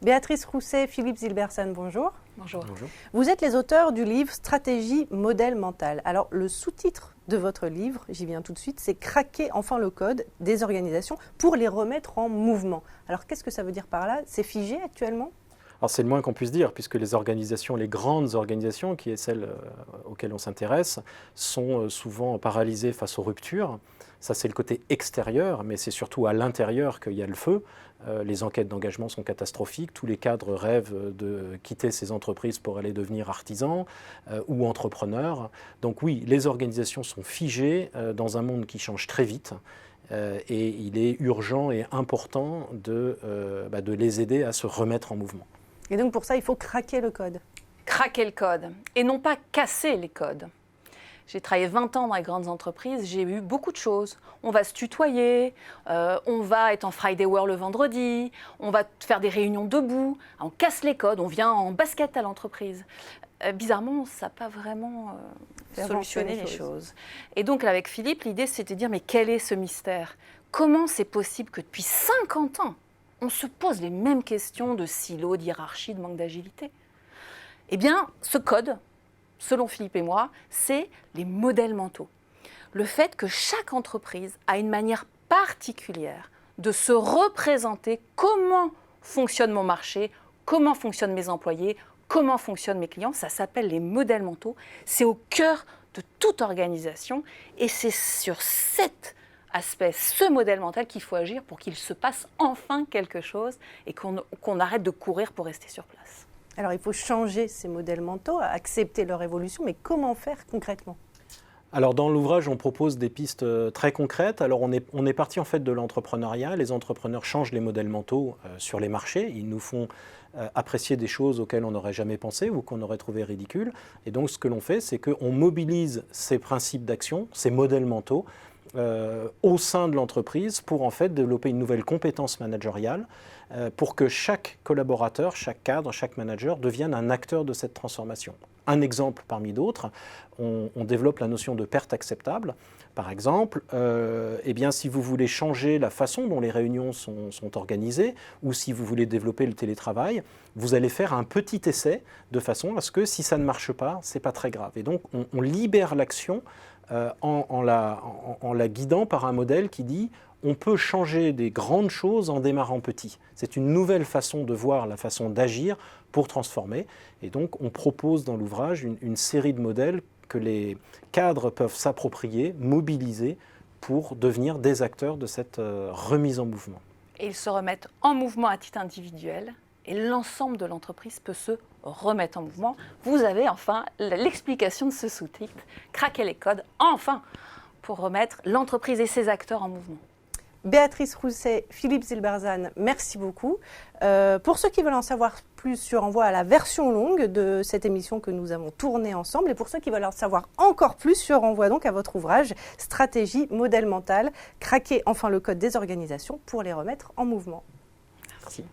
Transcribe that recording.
Béatrice Rousset, Philippe Zilbersan, bonjour. Bonjour. Bonjour. Vous êtes les auteurs du livre Stratégie, modèle mental. Alors, le sous-titre de votre livre, j'y viens tout de suite, c'est « Craquer enfin le code des organisations pour les remettre en mouvement ». Alors, qu'est-ce que ça veut dire par là? C'est figé actuellement? Alors c'est le moins qu'on puisse dire, puisque les organisations, les grandes organisations, qui est celle auxquelles on s'intéresse, sont souvent paralysées face aux ruptures. Ça, c'est le côté extérieur, mais c'est surtout à l'intérieur qu'il y a le feu. Les enquêtes d'engagement sont catastrophiques. Tous les cadres rêvent de quitter ces entreprises pour aller devenir artisans ou entrepreneurs. Donc oui, les organisations sont figées dans un monde qui change très vite. Et il est urgent et important de les aider à se remettre en mouvement. Et donc pour ça, il faut craquer le code. Craquer le code et non pas casser les codes. J'ai travaillé 20 ans dans les grandes entreprises, j'ai eu beaucoup de choses. On va se tutoyer, on va être en Friday Hour le vendredi, on va faire des réunions debout, on casse les codes, on vient en basket à l'entreprise. Bizarrement, ça n'a pas vraiment solutionné les choses. Et donc avec Philippe, l'idée c'était de dire mais quel est ce mystère? Comment c'est possible que depuis 50 ans, on se pose les mêmes questions de silo, de hiérarchie, de manque d'agilité? Eh bien, ce code, selon Philippe et moi, c'est les modèles mentaux. Le fait que chaque entreprise a une manière particulière de se représenter comment fonctionne mon marché, comment fonctionnent mes employés, comment fonctionnent mes clients, ça s'appelle les modèles mentaux. C'est au cœur de toute organisation et c'est sur cet aspect, ce modèle mental qu'il faut agir pour qu'il se passe enfin quelque chose et qu'on arrête de courir pour rester sur place. Alors il faut changer ces modèles mentaux, accepter leur évolution, mais comment faire concrètement? Alors dans l'ouvrage, on propose des pistes très concrètes. Alors on est parti en fait de l'entrepreneuriat. Les entrepreneurs changent les modèles mentaux sur les marchés. Ils nous font apprécier des choses auxquelles on n'aurait jamais pensé ou qu'on aurait trouvé ridicules. Et donc ce que l'on fait, c'est qu'on mobilise ces principes d'action, ces modèles mentaux, au sein de l'entreprise pour en fait développer une nouvelle compétence managériale pour que chaque collaborateur, chaque cadre, chaque manager devienne un acteur de cette transformation. Un exemple parmi d'autres, on développe la notion de perte acceptable. Par exemple, si vous voulez changer la façon dont les réunions sont organisées ou si vous voulez développer le télétravail, vous allez faire un petit essai de façon à ce que si ça ne marche pas, ce n'est pas très grave. Et donc on libère l'action en la guidant par un modèle qui dit on peut changer des grandes choses en démarrant petit. C'est une nouvelle façon de voir la façon d'agir pour transformer. Et donc on propose dans l'ouvrage une série de modèles que les cadres peuvent s'approprier, mobiliser pour devenir des acteurs de cette remise en mouvement. Et ils se remettent en mouvement à titre individuel et l'ensemble de l'entreprise peut se remettre en mouvement. Vous avez enfin l'explication de ce sous-titre, craquer les codes, enfin, pour remettre l'entreprise et ses acteurs en mouvement. Béatrice Rousset, Philippe Zilbersan, merci beaucoup. Pour ceux qui veulent en savoir plus, je renvoie à la version longue de cette émission que nous avons tournée ensemble. Et pour ceux qui veulent en savoir encore plus, je renvoie donc à votre ouvrage Stratégie, modèle mental, craquer enfin le code des organisations pour les remettre en mouvement. Merci.